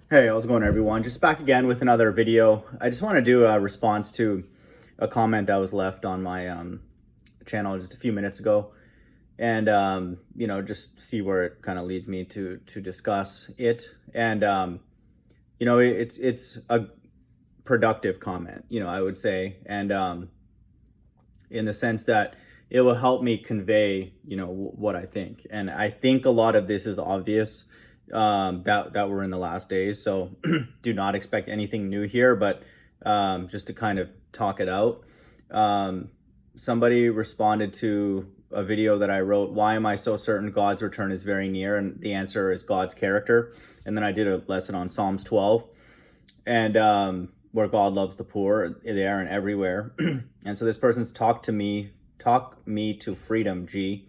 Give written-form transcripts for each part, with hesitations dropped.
Hey, how's it going, everyone? Just back again with another video. I just want to do a response to a comment that was left on my channel just a few minutes ago, and just see where it kind of leads me to discuss it. And it's a productive comment, I would say, and in the sense that it will help me convey, what I think. And I think a lot of this is obvious, that we're in the last days. So do not expect anything new here, but just to kind of talk it out. Somebody responded to a video that I wrote, "Why am I so certain God's return is very near?" And the answer is God's character. And then I did a lesson on Psalms 12, and where God loves the poor there and everywhere. And so this person's talk me to freedom, G.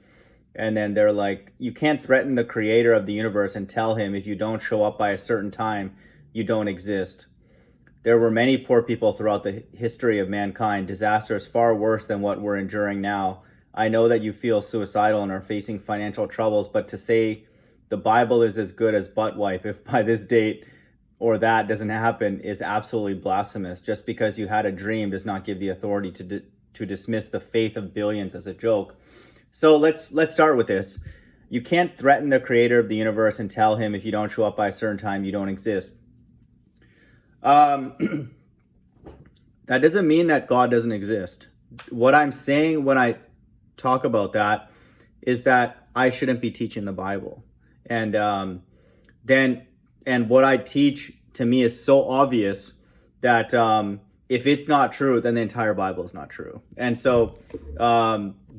And then they're like, "You can't threaten the creator of the universe and tell him if you don't show up by a certain time, you don't exist. There were many poor people throughout the history of mankind, disasters far worse than what we're enduring now. I know that you feel suicidal and are facing financial troubles, but to say the Bible is as good as butt wipe if by this date or that doesn't happen is absolutely blasphemous. Just because you had a dream does not give the authority to dismiss the faith of billions as a joke." So let's start with this. You can't threaten the creator of the universe and tell him if you don't show up by a certain time, you don't exist. That doesn't mean that God doesn't exist. What I'm saying when I talk about that is that I shouldn't be teaching the Bible. And what I teach to me is so obvious that if it's not true, then the entire Bible is not true. And so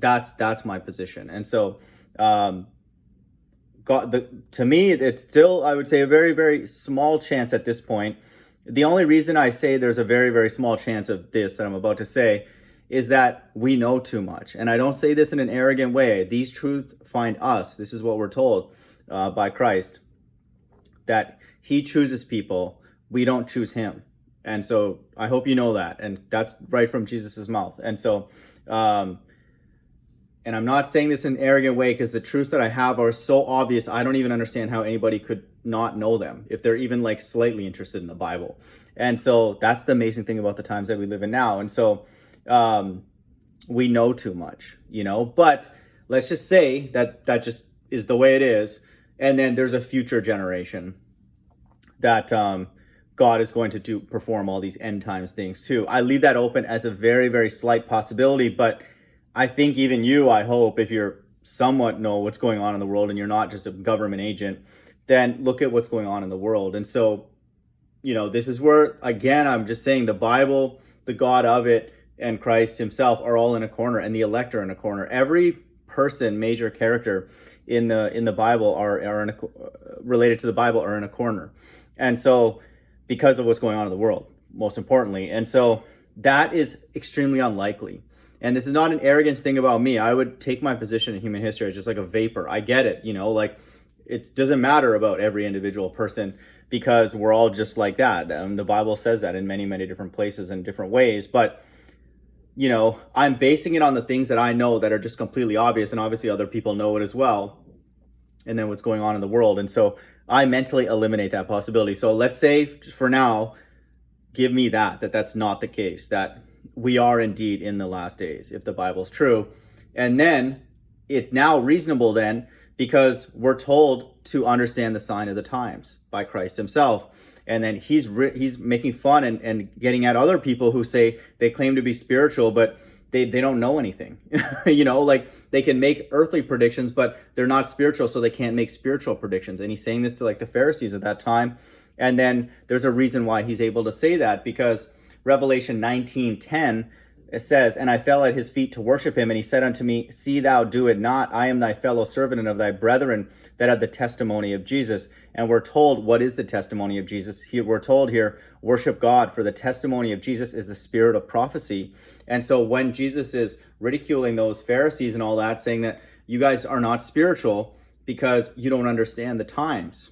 that's my position. And so to me, it's still, I would say, a very, very small chance at this point. The only reason I say there's a very, very small chance of this that I'm about to say is that we know too much. And I don't say this in an arrogant way. These truths find us. This is what we're told by Christ, that he chooses people. We don't choose him. And so I hope you know that. And that's right from Jesus's mouth. And so, and I'm not saying this in an arrogant way, because the truths that I have are so obvious, I don't even understand how anybody could not know them if they're even like slightly interested in the Bible. And so that's the amazing thing about the times that we live in now. And so we know too much, but let's just say that just is the way it is. And then there's a future generation that God is going to perform all these end times things too. I leave that open as a very, very slight possibility, but I think even you, I hope, if you're somewhat know what's going on in the world and you're not just a government agent, then look at what's going on in the world. And so, this is where, again, I'm just saying the Bible, the God of it, and Christ himself are all in a corner, and the elect are in a corner. Every person, major character in the Bible related to the Bible are in a corner. And so, because of what's going on in the world, most importantly. And so that is extremely unlikely. And this is not an arrogance thing about me. I would take my position in human history as just like a vapor. I get it, it doesn't matter about every individual person, because we're all just like that. The Bible says that in many, many different places and different ways. But, I'm basing it on the things that I know that are just completely obvious. And obviously other people know it as well. And then what's going on in the world. And so I mentally eliminate that possibility. So let's say for now, give me that's not the case, that we are indeed in the last days, if the Bible's true. And then it's now reasonable then, because we're told to understand the sign of the times by Christ himself. And then he's making fun and getting at other people who say they claim to be spiritual, but they don't know anything. They can make earthly predictions, but they're not spiritual, so they can't make spiritual predictions. And he's saying this to the Pharisees at that time. And then there's a reason why he's able to say that, because Revelation 19:10, it says, "And I fell at his feet to worship him, and he said unto me, See thou do it not. I am thy fellow servant and of thy brethren that have the testimony of Jesus." And we're told, what is the testimony of Jesus? We're told here, worship God, for the testimony of Jesus is the spirit of prophecy. And so when Jesus is ridiculing those Pharisees and all that, saying that you guys are not spiritual because you don't understand the times,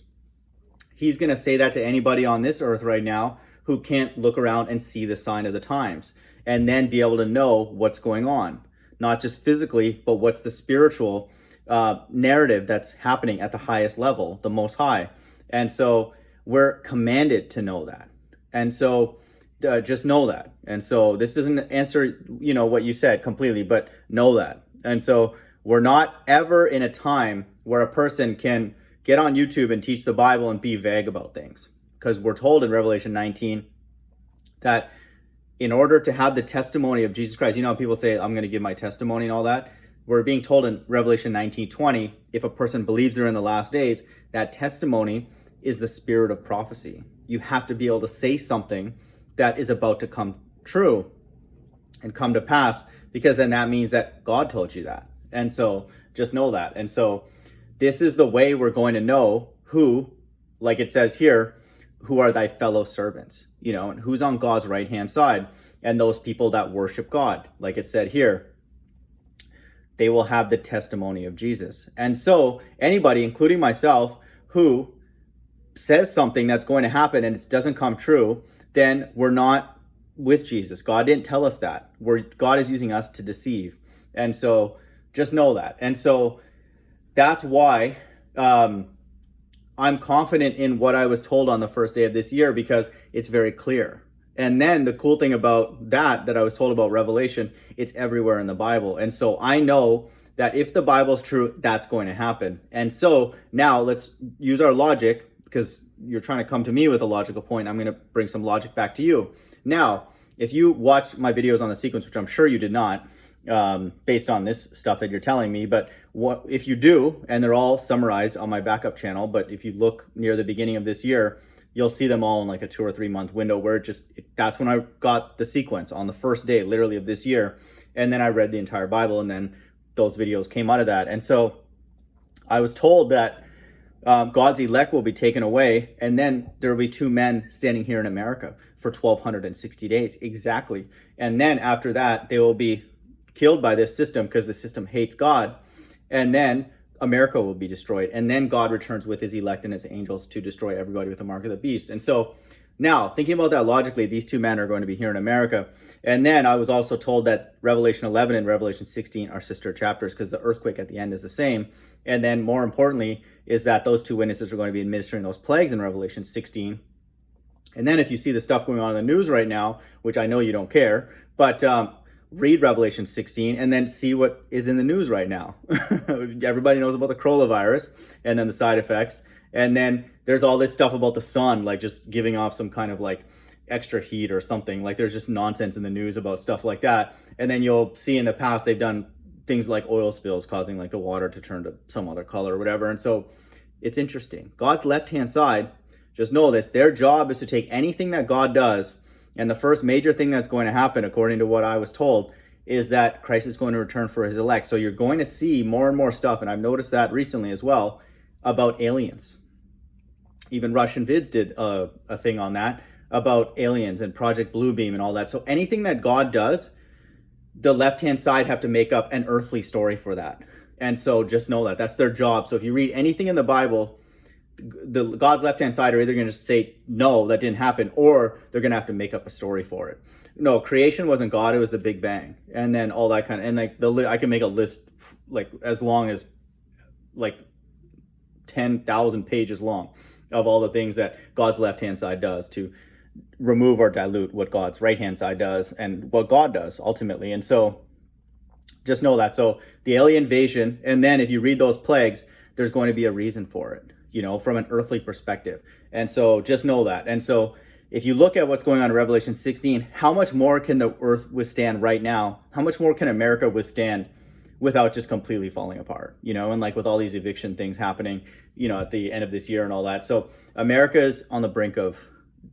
he's going to say that to anybody on this earth right now who can't look around and see the sign of the times and then be able to know what's going on, not just physically, but what's the spiritual narrative that's happening at the highest level, the most high. And so we're commanded to know that. And so just know that. And so this doesn't answer, what you said completely, but know that. And so we're not ever in a time where a person can get on YouTube and teach the Bible and be vague about things. Because we're told in Revelation 19 that in order to have the testimony of Jesus Christ, people say, I'm going to give my testimony and all that. We're being told in Revelation 19:20, if a person believes they're in the last days, that testimony is the spirit of prophecy. You have to be able to say something that is about to come true and come to pass, because then that means that God told you that. And so just know that. And so this is the way we're going to know who, like it says here, who are thy fellow servants, and who's on God's right hand side. And those people that worship God, like it said here, they will have the testimony of Jesus. And so anybody, including myself, who says something that's going to happen and it doesn't come true, then we're not with Jesus. God didn't tell us that. God is using us to deceive. And so just know that. And so that's why I'm confident in what I was told on the first day of this year, because it's very clear. And then the cool thing about that I was told about Revelation, it's everywhere in the Bible. And so I know that if the Bible's true, that's going to happen. And so now let's use our logic, because you're trying to come to me with a logical point. I'm going to bring some logic back to you. Now, if you watch my videos on the sequence, which I'm sure you did not, based on this stuff that you're telling me, but what if you do, and they're all summarized on my backup channel, but if you look near the beginning of this year, you'll see them all in like a 2 or 3 month window where that's when I got the sequence on the first day, literally, of this year. And then I read the entire Bible, and then those videos came out of that. And so I was told that God's elect will be taken away, and then there will be 2 men standing here in America for 1,260 days, exactly. And then after that, they will be killed by this system, because the system hates God. And then America will be destroyed. And then God returns with his elect and his angels to destroy everybody with the mark of the beast. And so now, thinking about that logically, these 2 men are going to be here in America. And then I was also told that Revelation 11 and Revelation 16 are sister chapters, because the earthquake at the end is the same. And then more importantly is that those 2 witnesses are going to be administering those plagues in Revelation 16. And then if you see the stuff going on in the news right now, which I know you don't care, but read Revelation 16 and then see what is in the news right now. Everybody knows about the coronavirus and then the side effects. And then there's all this stuff about the sun, like just giving off some kind of like extra heat or something. Like there's just nonsense in the news about stuff like that. And then you'll see in the past, they've done things like oil spills causing like the water to turn to some other color or whatever. And so it's interesting. God's left-hand side, just know this, their job is to take anything that God does. And the first major thing that's going to happen, according to what I was told, is that Christ is going to return for his elect. So you're going to see more and more stuff, and I've noticed that recently as well, about aliens. Even Russian vids did a thing on that, about aliens and Project Bluebeam and all that. So anything that God does, the left-hand side have to make up an earthly story for that. And so just know that. That's their job. So if you read anything in the Bible, God's left-hand side are either going to just say, no, that didn't happen, or they're going to have to make up a story for it. No, creation wasn't God, it was the Big Bang. And then all that kind of, and like I can make a list like as long as like 10,000 pages long of all the things that God's left-hand side does to remove or dilute what God's right-hand side does and what God does ultimately. And so just know that. So the alien invasion, and then if you read those plagues, there's going to be a reason for it, from an earthly perspective. And so just know that. And so if you look at what's going on in Revelation 16, how much more can the earth withstand right now? How much more can America withstand without just completely falling apart, and like with all these eviction things happening, at the end of this year and all that. So America is on the brink of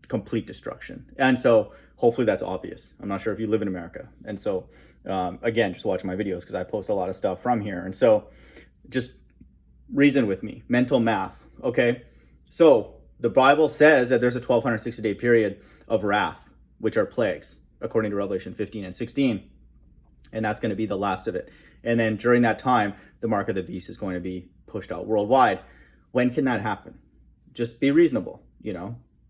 complete destruction. And so hopefully that's obvious. I'm not sure if you live in America. And so, again, just watch my videos because I post a lot of stuff from here. And so just reason with me, mental math. Okay. So the Bible says that there's a 1260-day period of wrath, which are plagues, according to Revelation 15 and 16. And that's going to be the last of it. And then during that time, the mark of the beast is going to be pushed out worldwide. When can that happen? Just be reasonable,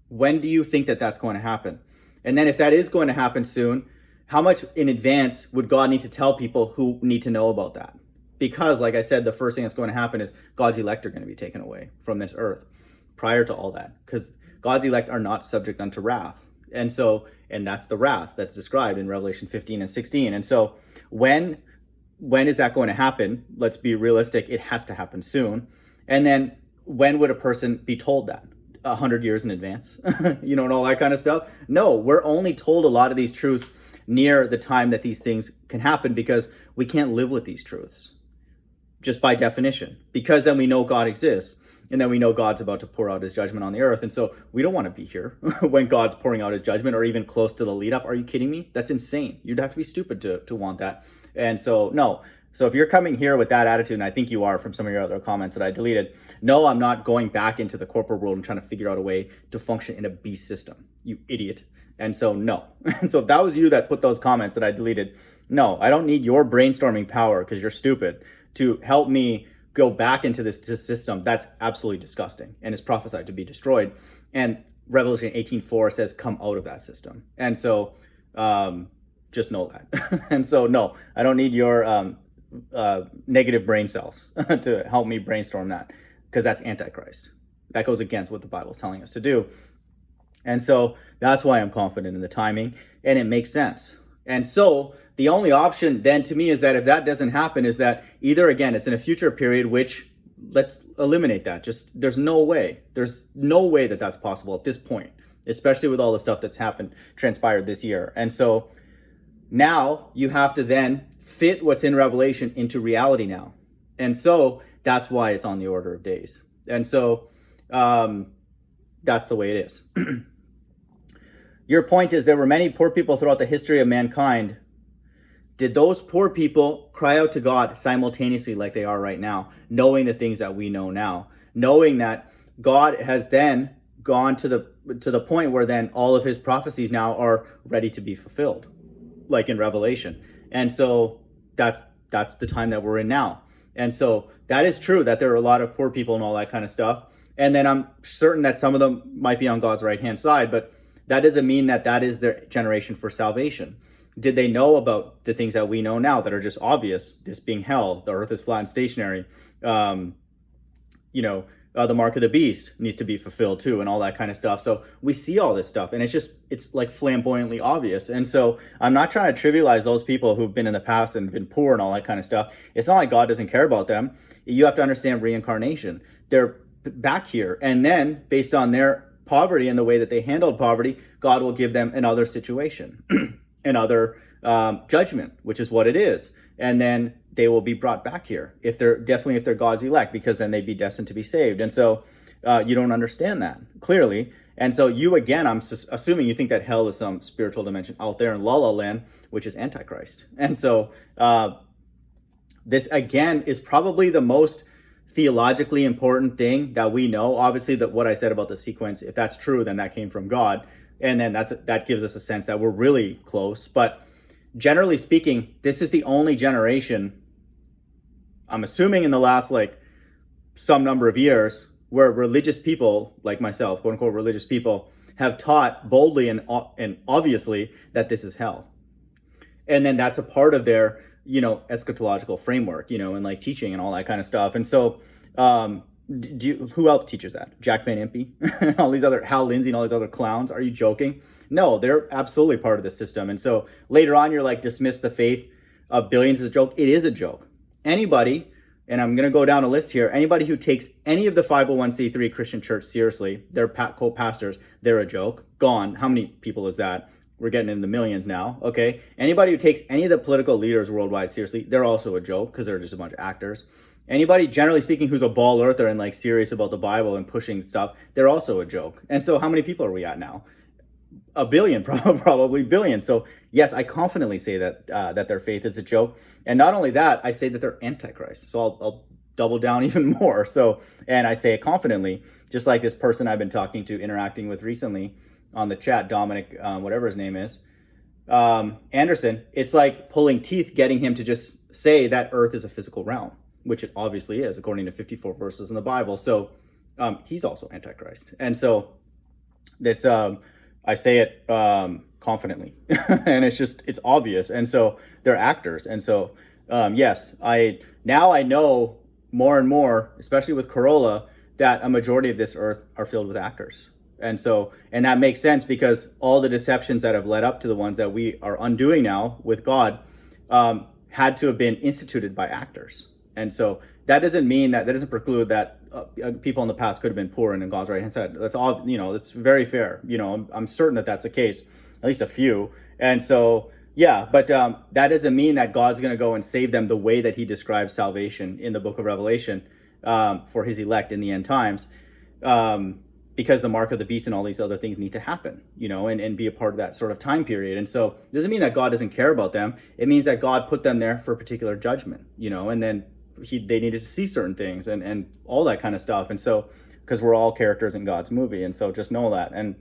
When do you think that that's going to happen? And then if that is going to happen soon, how much in advance would God need to tell people who need to know about that? Because like I said, the first thing that's going to happen is God's elect are going to be taken away from this earth. prior to all that, because God's elect are not subject unto wrath. And so, and that's the wrath that's described in Revelation 15 and 16. And so when is that going to happen? Let's be realistic. It has to happen soon. And then when would a person be told that? 100 years in advance, and all that kind of stuff. No, we're only told a lot of these truths near the time that these things can happen, because we can't live with these truths just by definition, because then we know God exists, and then we know God's about to pour out his judgment on the earth. And so we don't want to be here when God's pouring out his judgment, or even close to the lead up. Are you kidding me? That's insane. You'd have to be stupid to want that. And so, no. So if you're coming here with that attitude, and I think you are from some of your other comments that I deleted, no, I'm not going back into the corporate world and trying to figure out a way to function in a beast system, you idiot. And so, no. And so if that was you that put those comments that I deleted, no, I don't need your brainstorming power, because you're stupid, to help me go back into this system. That's absolutely disgusting and is prophesied to be destroyed. And Revelation 18:4 says, come out of that system. And so just know that. And so, no, I don't need your negative brain cells to help me brainstorm that, because that's Antichrist. That goes against what the Bible is telling us to do. And so that's why I'm confident in the timing, and it makes sense. And so the only option then to me is that if that doesn't happen, is that either, again, it's in a future period, which let's eliminate that. Just there's no way that that's possible at this point, especially with all the stuff that's transpired this year. And so now you have to then fit what's in Revelation into reality now. And so that's why it's on the order of days. And so that's the way it is. Your point is, there were many poor people throughout the history of mankind. Did those poor people cry out to God simultaneously like they are right now, knowing the things that we know now, knowing that God has then gone to the point where then all of his prophecies now are ready to be fulfilled, like in Revelation? And so that's the time that we're in now. And so that is true that there are a lot of poor people and all that kind of stuff. And then I'm certain that some of them might be on God's right-hand side, but that doesn't mean that that is their generation for salvation. Did they know about the things that we know now that are just obvious? This being hell, the earth is flat and stationary. The mark of the beast needs to be fulfilled too, and all that kind of stuff. So we see all this stuff, and it's like flamboyantly obvious. And so I'm not trying to trivialize those people who've been in the past and been poor and all that kind of stuff. It's not like God doesn't care about them. You have to understand reincarnation. They're back here, and then based on their poverty and the way that they handled poverty, God will give them another situation, another judgment, which is what it is. And then they will be brought back here if they're God's elect, because then they'd be destined to be saved. And so you don't understand that clearly. And so you, again, I'm assuming you think that hell is some spiritual dimension out there in La La Land, which is Antichrist. And so this, again, is probably the most theologically important thing that we know. Obviously, that what I said about the sequence, if that's true, then that came from God. And then that gives us a sense that we're really close. But generally speaking, this is the only generation, I'm assuming in the last some number of years, where religious people like myself, quote unquote religious people, have taught boldly and obviously that this is hell. And then that's a part of their eschatological framework, and teaching and all that kind of stuff. And so who else teaches that? Jack Van Impe, all these other Hal Lindsey and all these other clowns? Are you joking? No, they're absolutely part of the system. And so later on, you're dismiss the faith of billions as a joke. It is a joke. Anybody, and I'm going to go down a list here, anybody who takes any of the 501c3 Christian church seriously, their co-pastors, they're a joke. Gone. How many people is that? We're getting in the millions now. Okay. Anybody who takes any of the political leaders worldwide seriously, they're also a joke, because they're just a bunch of actors. Anybody, generally speaking, who's a ball earther and serious about the Bible and pushing stuff, they're also a joke. And so how many people are we at now? A billion, probably billions. So yes, I confidently say that their faith is a joke. And not only that, I say that they're Antichrist. So I'll double down even more. So, and I say it confidently, just like this person I've been talking to, interacting with recently on the chat, Dominic, whatever his name is, Anderson. It's like pulling teeth getting him to just say that earth is a physical realm, which it obviously is, according to 54 verses in the Bible. So he's also Antichrist. And so that's, I say it confidently, and it's obvious. And so they're actors. And so, yes, I know more and more, especially with Corolla, that a majority of this earth are filled with actors. And so, and that makes sense because all the deceptions that have led up to the ones that we are undoing now with God had to have been instituted by actors. And so that doesn't mean that doesn't preclude that people in the past could have been poor and in God's right hand side. That's all, that's very fair. I'm certain that that's the case, at least a few. And so, yeah, but that doesn't mean that God's going to go and save them the way that he describes salvation in the book of Revelation for his elect in the end times. Because the mark of the beast and all these other things need to happen, and be a part of that sort of time period. And so it doesn't mean that God doesn't care about them. It means that God put them there for a particular judgment, and then they needed to see certain things and all that kind of stuff. And so, because we're all characters in God's movie. And so just know that. And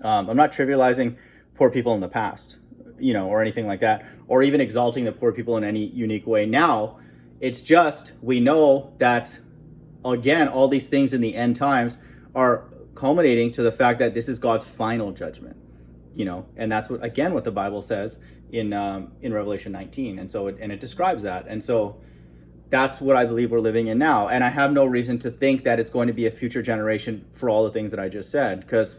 I'm not trivializing poor people in the past, or anything like that, or even exalting the poor people in any unique way now. It's just, we know that, again, all these things in the end times are culminating to the fact that this is God's final judgment, and that's what the Bible says in Revelation 19. And so it describes that. And so that's what I believe we're living in now. And I have no reason to think that it's going to be a future generation for all the things that I just said, because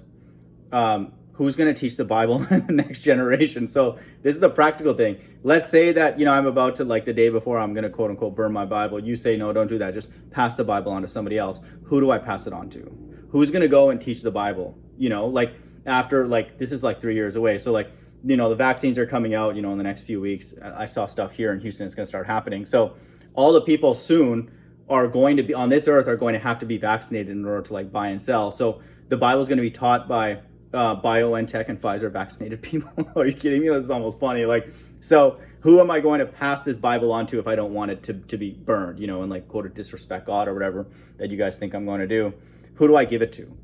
who's going to teach the Bible in the next generation? So this is the practical thing. Let's say that, I'm about to, like the day before, I'm going to quote unquote burn my Bible. You say, no, don't do that. Just pass the Bible on to somebody else. Who do I pass it on to? Who's going to go and teach the Bible? After, this is 3 years away. So the vaccines are coming out, in the next few weeks. I saw stuff here in Houston. It's going to start happening. So all the people soon are going to be on this earth are going to have to be vaccinated in order to buy and sell. So the Bible is going to be taught by BioNTech and Pfizer vaccinated people. Are you kidding me? This is almost funny. So who am I going to pass this Bible on to if I don't want it to be burned, and quote, to disrespect God or whatever that you guys think I'm going to do? Who do I give it to?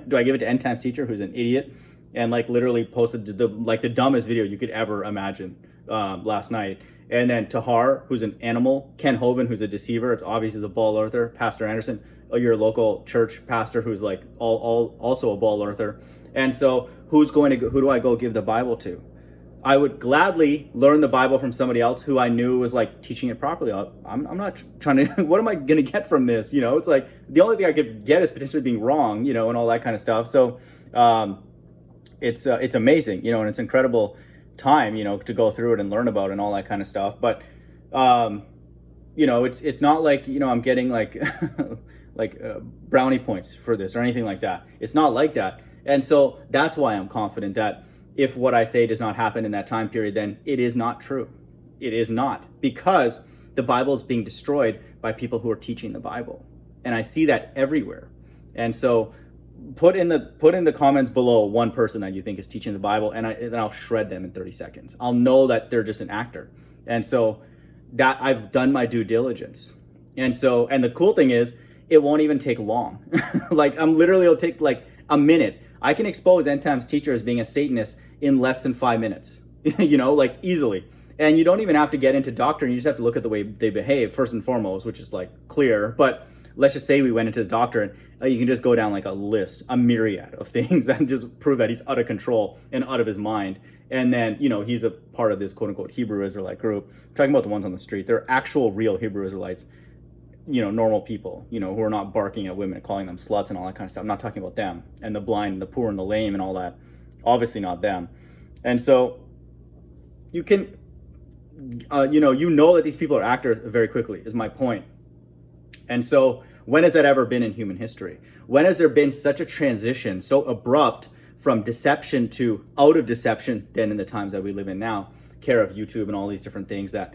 Do I give it to End Times Teacher, who's an idiot and literally posted the dumbest video you could ever imagine last night? And then Tahar, who's an animal, Ken Hovind, who's a deceiver. It's obviously the ball earther. Pastor Anderson, your local church pastor, who's also a ball earther. And so who do I go give the Bible to? I would gladly learn the Bible from somebody else who I knew was teaching it properly. I'm not trying to, what am I going to get from this? It's the only thing I could get is potentially being wrong, and all that kind of stuff. So it's amazing, and it's incredible time, to go through it and learn about it and all that kind of stuff. But, it's not I'm getting brownie points for this or anything like that. It's not like that. And so that's why I'm confident that if what I say does not happen in that time period, then it is not true. It is not, because the Bible is being destroyed by people who are teaching the Bible. And I see that everywhere. And so put in the comments below one person that you think is teaching the Bible, and I'll shred them in 30 seconds. I'll know that they're just an actor. And so that I've done my due diligence. And so, and the cool thing is, it won't even take long. It'll take a minute. I can expose End Times Teacher as being a Satanist in less than 5 minutes, easily. And you don't even have to get into doctrine. You just have to look at the way they behave first and foremost, which is clear. But let's just say we went into the doctrine. You can just go down a list, a myriad of things and just prove that he's out of control and out of his mind. And then, he's a part of this quote unquote Hebrew Israelite group. I'm talking about the ones on the street. They're actual real Hebrew Israelites, normal people, who are not barking at women, calling them sluts and all that kind of stuff. I'm not talking about them and the blind and the poor and the lame and all that. Obviously not them. And so you can, that these people are actors very quickly is my point. And so when has that ever been in human history? When has there been such a transition, so abrupt from deception to out of deception than in the times that we live in now? Care of YouTube and all these different things that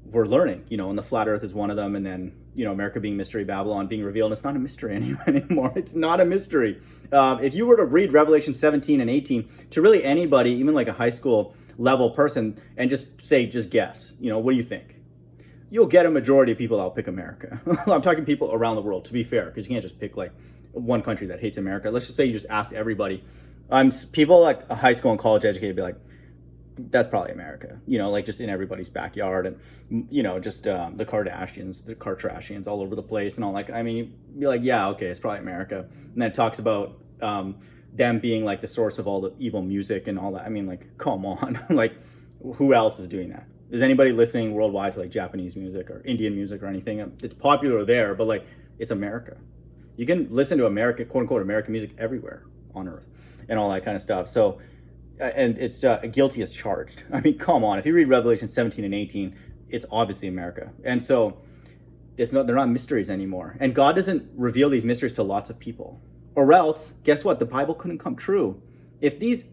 we're learning, and the flat earth is one of them. And then, America being mystery, Babylon being revealed. It's not a mystery anymore. It's not a mystery. If you were to read Revelation 17 and 18 to really anybody, even a high school level person, and just guess, what do you think? You'll get a majority of people that'll pick America. I'm talking people around the world, to be fair, because you can't just pick one country that hates America. Let's just say you just ask everybody. People a high school and college educated be like, that's probably America, just in everybody's backyard, and just the Kardashians, the Kardashians all over the place and all that. I mean, you'd be like, yeah, okay, it's probably America. And then it talks about them being the source of all the evil music and all that. I mean, come on, who else is doing that? Is anybody listening worldwide to Japanese music or Indian music or anything? It's popular there, but it's America. You can listen to American, quote unquote, American music everywhere on earth and all that kind of stuff. So, and it's guilty as charged. I mean, come on. If you read Revelation 17 and 18, it's obviously America. And so they're not mysteries anymore. And God doesn't reveal these mysteries to lots of people. Or else, guess what? The Bible couldn't come true. If these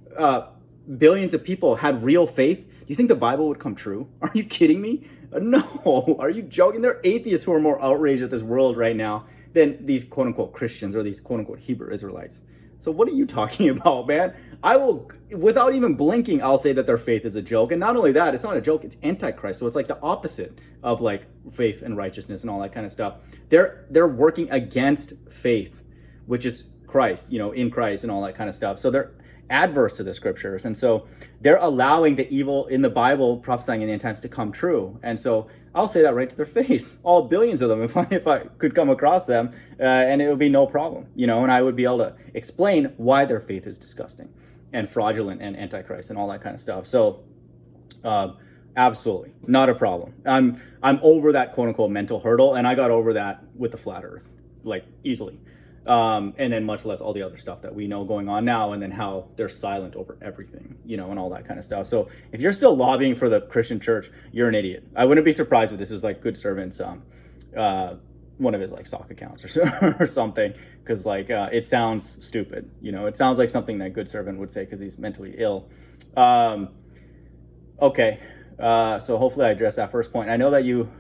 billions of people had real faith, do you think the Bible would come true? Are you kidding me? No. Are you joking? There are atheists who are more outraged at this world right now than these quote unquote Christians or these quote unquote Hebrew Israelites. So what are you talking about, man? I will, without even blinking, I'll say that their faith is a joke. And not only that, it's not a joke, it's antichrist. So it's like the opposite of like faith and righteousness and all that kind of stuff. They're working against faith, which is Christ, in Christ and all that kind of stuff. So they're adverse to the scriptures. And so they're allowing the evil in the Bible prophesying in the end times to come true. And so I'll say that right to their face, all billions of them, if I could come across them, and it would be no problem, and I would be able to explain why their faith is disgusting and fraudulent and antichrist and all that kind of stuff. So absolutely not a problem. I'm over that quote unquote mental hurdle, and I got over that with the flat earth, like easily. And then much less all the other stuff that we know going on now, and then how they're silent over everything, and all that kind of stuff. So if you're still lobbying for the Christian church, you're an idiot. I wouldn't be surprised if this is like Good Servant's one of his like stock accounts or something, because like it sounds stupid. It sounds like something that Good Servant would say because he's mentally ill. Okay, so hopefully I addressed that first point. I know that you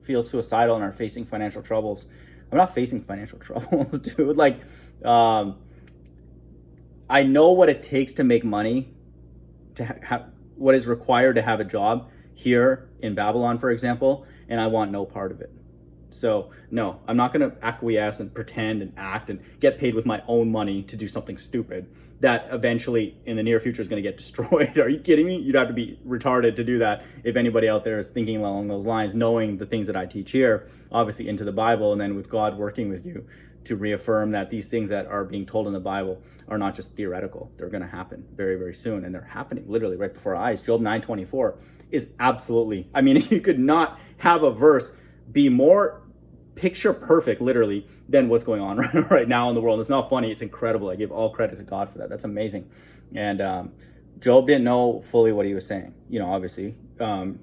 feel suicidal and are facing financial troubles. I'm not facing financial troubles, dude. Like, I know what it takes to make money, to have what is required to have a job here in Babylon, for example, and I want no part of it. So no, I'm not going to acquiesce and pretend and act and get paid with my own money to do something stupid that eventually in the near future is going to get destroyed. Are you kidding me? You'd have to be retarded to do that if anybody out there is thinking along those lines, knowing the things that I teach here, obviously into the Bible, and then with God working with you to reaffirm that these things that are being told in the Bible are not just theoretical. They're going to happen very, very soon, and they're happening literally right before our eyes. Job 9:24 is absolutely, I mean, you could not have a verse be more picture perfect, literally, than what's going on right now in the world. It's not funny. It's incredible. I give all credit to God for that. That's amazing. And Job didn't know fully what he was saying, obviously, how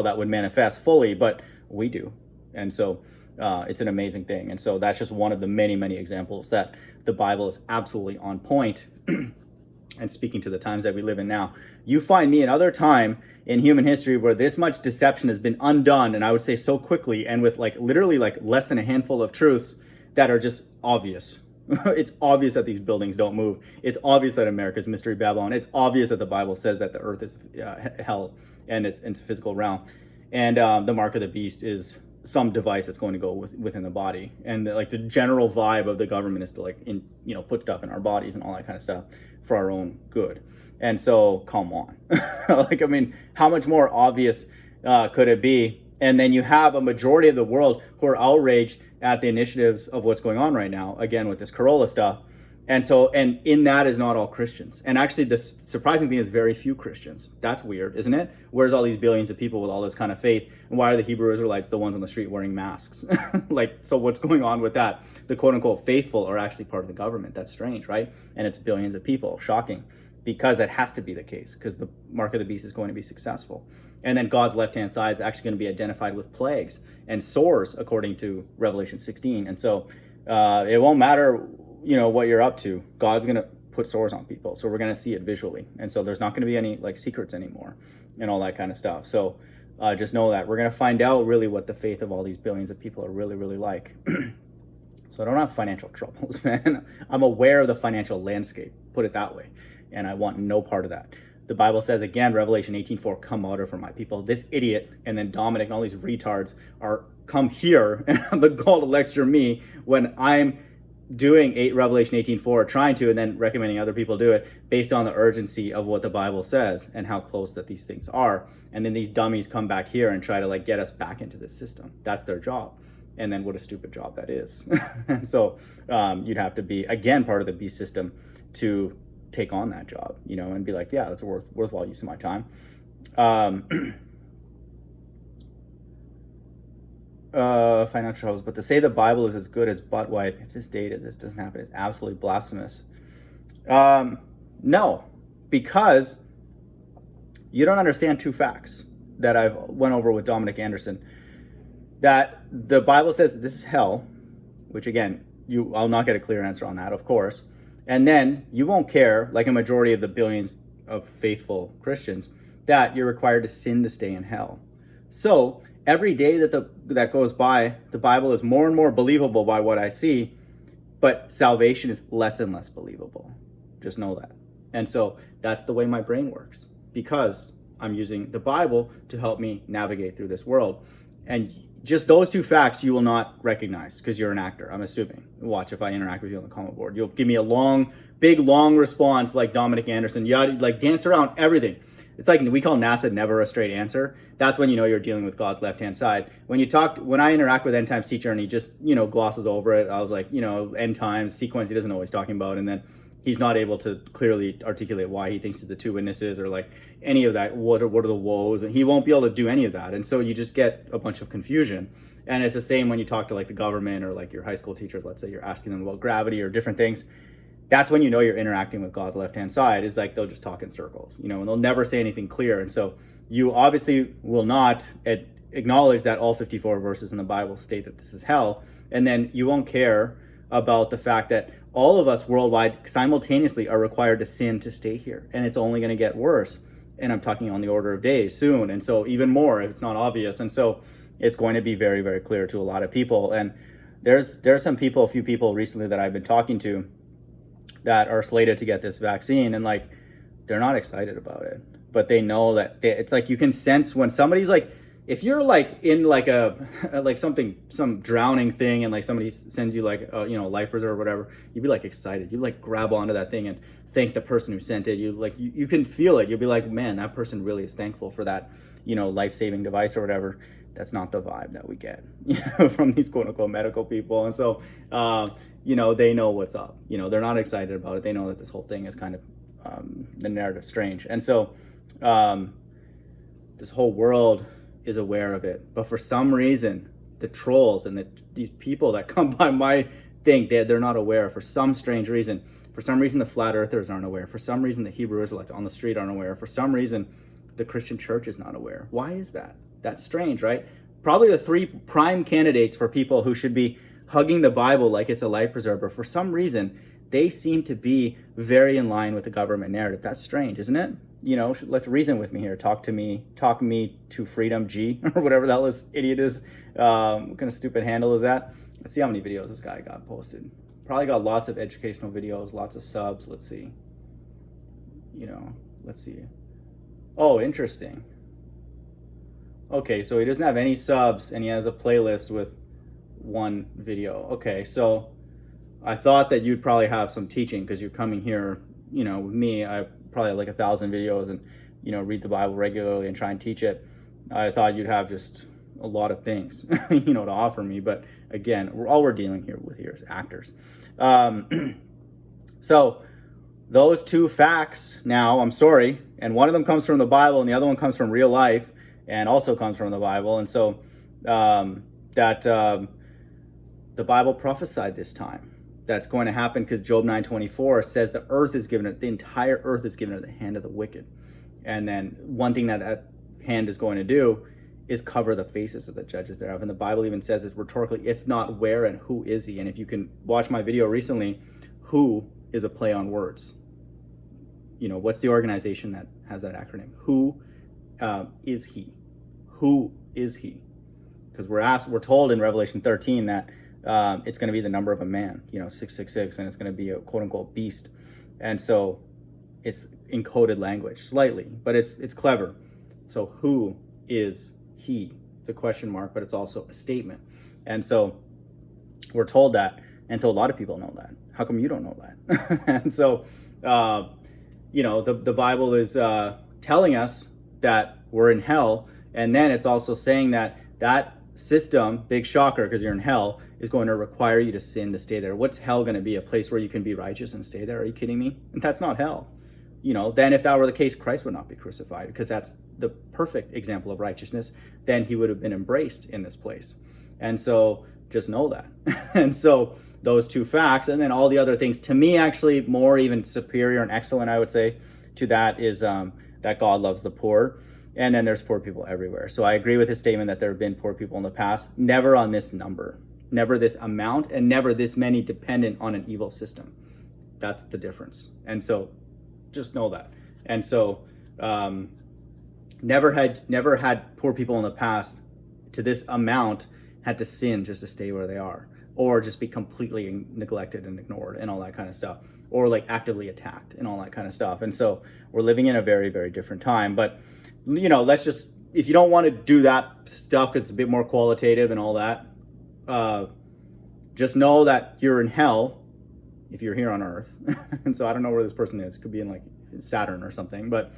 that would manifest fully, but we do. And so it's an amazing thing. And so that's just one of the many, many examples that the Bible is absolutely on point. And speaking to the times that we live in now, you find me another time in human history where this much deception has been undone, and I would say so quickly, and with literally less than a handful of truths that are just obvious. It's obvious that these buildings don't move. It's obvious that America's Mystery Babylon. It's obvious that the Bible says that the earth is hell and it's a physical realm. And the mark of the beast is some device that's going to go within the body. And the general vibe of the government is to put stuff in our bodies and all that kind of stuff for our own good. And so, come on. How much more obvious could it be? And then you have a majority of the world who are outraged at the initiatives of what's going on right now, again, with this Corolla stuff. And in that is not all Christians. And actually, the surprising thing is very few Christians. That's weird, isn't it? Where's all these billions of people with all this kind of faith? And why are the Hebrew Israelites the ones on the street wearing masks? So what's going on with that? The quote unquote faithful are actually part of the government. That's strange, right? And it's billions of people. Shocking. Because that has to be the case, because the mark of the beast is going to be successful. And then God's left-hand side is actually going to be identified with plagues and sores, according to Revelation 16. And so it won't matter what you're up to. God's going to put sores on people. So we're going to see it visually. And so there's not going to be any secrets anymore and all that kind of stuff. So just know that we're going to find out really what the faith of all these billions of people are really, really like. So I don't have financial troubles, man. I'm aware of the financial landscape, put it that way. And I want no part of that. The Bible says, again, Revelation 18:4, come out for my people. This idiot and then Dominic and all these retards come here and have the gall to lecture me when I'm doing Revelation 18:4, trying to, and then recommending other people do it based on the urgency of what the Bible says and how close that these things are. And then these dummies come back here and try to get us back into this system. That's their job. And then what a stupid job that is. And so you'd have to be, again, part of the beast system to take on that job, and be like, yeah, that's a worthwhile use of my time. financial troubles, but to say the Bible is as good as butt wipe, if this doesn't happen, is absolutely blasphemous. No, because you don't understand two facts that I've went over with Dominic Anderson. That the Bible says that this is hell, which again, I'll not get a clear answer on that, of course. And then you won't care, like a majority of the billions of faithful Christians, that you're required to sin to stay in hell. So every day that goes by, the Bible is more and more believable by what I see, but salvation is less and less believable. Just know that. And so that's the way my brain works, because I'm using the Bible to help me navigate through this world. And just those two facts you will not recognize because you're an actor, I'm assuming. Watch if I interact with you on the comment board. You'll give me a big long response like Dominic Anderson. You like dance around everything. It's like we call NASA never a straight answer. That's when you know you're dealing with God's left-hand side. When I interact with End Times teacher and he just, glosses over it, I was like, end times, sequence, he doesn't know what he's talking about. And then he's not able to clearly articulate why he thinks that the two witnesses or like any of that. What are the woes? And he won't be able to do any of that. And so you just get a bunch of confusion. And it's the same when you talk to like the government or like your high school teachers. Let's say you're asking them about gravity or different things. That's when you know you're interacting with God's left-hand side, is like they'll just talk in circles, and they'll never say anything clear. And so you obviously will not acknowledge that all 54 verses in the Bible state that this is hell. And then you won't care about the fact that all of us worldwide simultaneously are required to sin to stay here. And it's only going to get worse. And I'm talking on the order of days soon. And so even more if it's not obvious. And so it's going to be very, very clear to a lot of people. And there's a few people recently that I've been talking to that are slated to get this vaccine, and like they're not excited about it, but they know that it's like you can sense when somebody's like, if you're like in like some drowning thing and like somebody sends you like life preserver or whatever, you'd be like excited, you like grab onto that thing and thank the person who sent it. You can feel it. You'll be like, man, that person really is thankful for that life-saving device or whatever. That's not the vibe that we get from these quote unquote medical people. And so they know what's up. They're not excited about it. They know that this whole thing is kind of the narrative strange. And so this whole world is aware of it. But for some reason, the trolls and these people that come by my thing, they're not aware for some strange reason. For some reason, the flat earthers aren't aware. For some reason, the Hebrew Israelites on the street aren't aware. For some reason, the Christian church is not aware. Why is that? That's strange, right? Probably the three prime candidates for people who should be hugging the Bible like it's a life preserver. For some reason, they seem to be very in line with the government narrative. That's strange, isn't it? Let's reason with me here. Talk me to freedom G or whatever the hell this idiot is. What kind of stupid handle is that? Let's see how many videos this guy got posted. Probably got lots of educational videos, lots of subs. Let's see. Let's see. Oh, interesting. Okay, so he doesn't have any subs and he has a playlist with one video. Okay, so I thought that you'd probably have some teaching because you're coming here, with me. I probably have like 1,000 videos and, read the Bible regularly and try and teach it. I thought you'd have just a lot of things, to offer me. But again, all we're dealing with here is actors. So those two facts now, I'm sorry, and one of them comes from the Bible and the other one comes from real life and also comes from the Bible. And so the Bible prophesied this time that's going to happen because Job 9:24 says the entire earth is given at the hand of the wicked. And then one thing that hand is going to do is cover the faces of the judges thereof. And the Bible even says it rhetorically, if not where and who is he? And if you can watch my video recently, who is a play on words. What's the organization that has that acronym? Who is he? Who is he? Because we're told in Revelation 13 that it's going to be the number of a man, 666, and it's going to be a quote unquote beast. And so it's encoded language slightly, but it's clever. So who is he? It's a question mark, but it's also a statement. And so we're told that. And so a lot of people know that. How come you don't know that? And so, the Bible is telling us that we're in hell. And then it's also saying that system, big shocker, because you're in hell, is going to require you to sin to stay there. What's hell going to be? A place where you can be righteous and stay there? Are you kidding me? And that's not hell. Then if that were the case, Christ would not be crucified because that's the perfect example of righteousness. Then he would have been embraced in this place. And so just know that. And so those two facts, and then all the other things, to me, actually more even superior and excellent, I would say, to that is that God loves the poor. And then there's poor people everywhere. So I agree with his statement that there have been poor people in the past, never on this number, never this amount, and never this many dependent on an evil system. That's the difference. And so just know that. And so never had poor people in the past to this amount had to sin just to stay where they are, or just be completely neglected and ignored and all that kind of stuff, or like actively attacked and all that kind of stuff. And so we're living in a very, very different time. But let's just, if you don't want to do that stuff because it's a bit more qualitative and all that, just know that you're in hell if you're here on earth. And so I don't know where this person is. It could be in like Saturn or something, but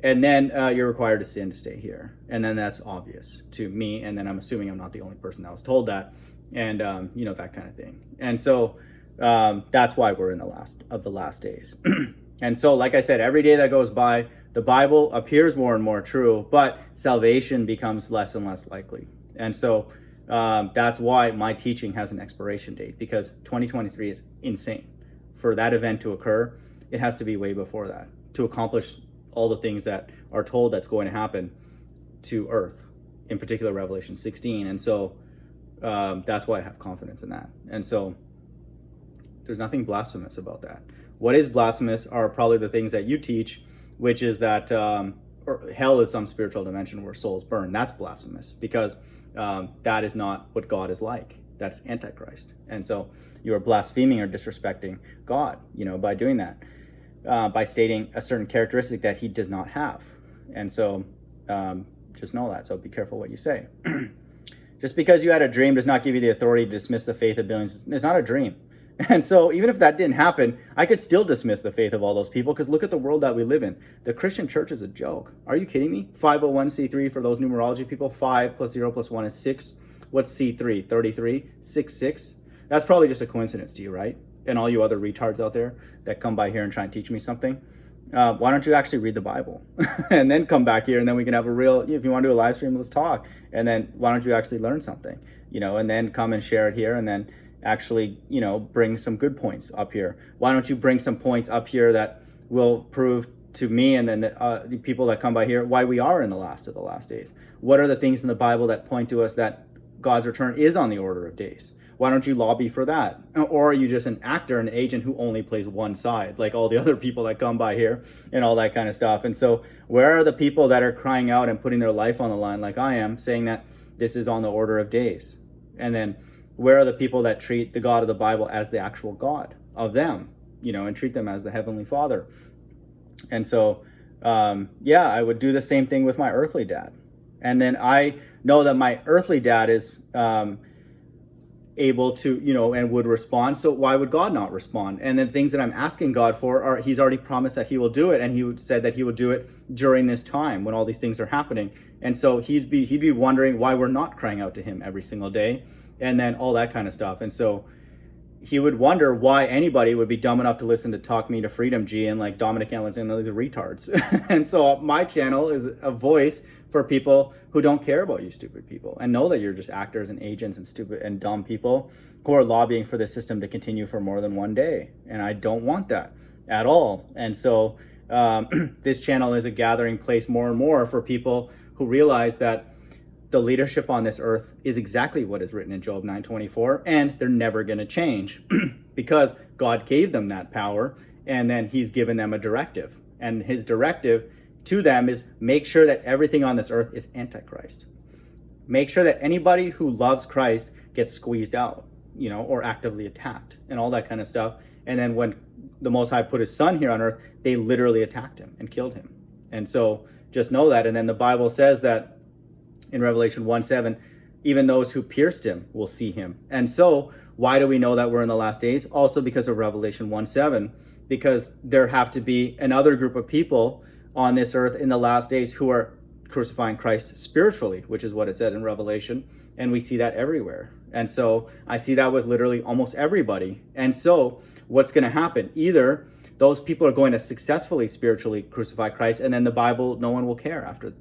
and then you're required to sin to stay here. And then that's obvious to me. And then I'm assuming I'm not the only person that was told that, and that kind of thing. And so that's why we're in the last days. And so, like I said, every day that goes by, the Bible appears more and more true, but salvation becomes less and less likely. And so that's why my teaching has an expiration date, because 2023 is insane. For that event to occur, it has to be way before that to accomplish all the things that are told that's going to happen to earth, in particular Revelation 16. And so that's why I have confidence in that. And so there's nothing blasphemous about that. What is blasphemous are probably the things that you teach, which is that hell is some spiritual dimension where souls burn. That's blasphemous, because that is not what God is like. That's Antichrist. And so you are blaspheming or disrespecting God, by doing that, by stating a certain characteristic that he does not have. And so just know that. So be careful what you say. Just because you had a dream does not give you the authority to dismiss the faith of billions. It's not a dream. And so even if that didn't happen, I could still dismiss the faith of all those people, because look at the world that we live in. The Christian church is a joke. Are you kidding me? 501c3 for those numerology people. 5 plus 0 plus 1 is 6. What's C3? 33? 6. That's probably just a coincidence to you, right? And all you other retards out there that come by here and try and teach me something. Why don't you actually read the Bible and then come back here, and then we can have a real, if you want to do a live stream, let's talk. And then why don't you actually learn something, and then come and share it here, and then actually, bring some good points up here. Why don't you bring some points up here that will prove to me and then the people that come by here why we are in the last of the last days? What are the things in the Bible that point to us that God's return is on the order of days? Why don't you lobby for that? Or are you just an actor, an agent who only plays one side, like all the other people that come by here and all that kind of stuff? And so where are the people that are crying out and putting their life on the line like I am, saying that this is on the order of days? And then where are the people that treat the God of the Bible as the actual God of them, and treat them as the Heavenly Father? And so, I would do the same thing with my earthly dad. And then I know that my earthly dad is able to, and would respond. So why would God not respond? And then things that I'm asking God for are, he's already promised that he will do it. And he said that he would do it during this time when all these things are happening. And so he'd be wondering why we're not crying out to him every single day, and then all that kind of stuff. And so he would wonder why anybody would be dumb enough to listen to Talk Me to Freedom G and like Dominic Ellis and those retards. And so my channel is a voice for people who don't care about you stupid people, and know that you're just actors and agents and stupid and dumb people who are lobbying for the system to continue for more than one day. And I don't want that at all. And so this channel is a gathering place more and more for people who realize that the leadership on this earth is exactly what is written in Job 9:24, and they're never going to change because God gave them that power, and then he's given them a directive. And his directive to them is make sure that everything on this earth is Antichrist. Make sure that anybody who loves Christ gets squeezed out, or actively attacked and all that kind of stuff. And then when the Most High put his son here on earth, they literally attacked him and killed him. And so just know that. And then the Bible says that in Revelation 1:7, even those who pierced him will see him. And so why do we know that we're in the last days? Also because of Revelation 1:7, because there have to be another group of people on this earth in the last days who are crucifying Christ spiritually, which is what it said in Revelation. And we see that everywhere. And so I see that with literally almost everybody. And so what's going to happen? Either those people are going to successfully spiritually crucify Christ, and then the Bible, no one will care after,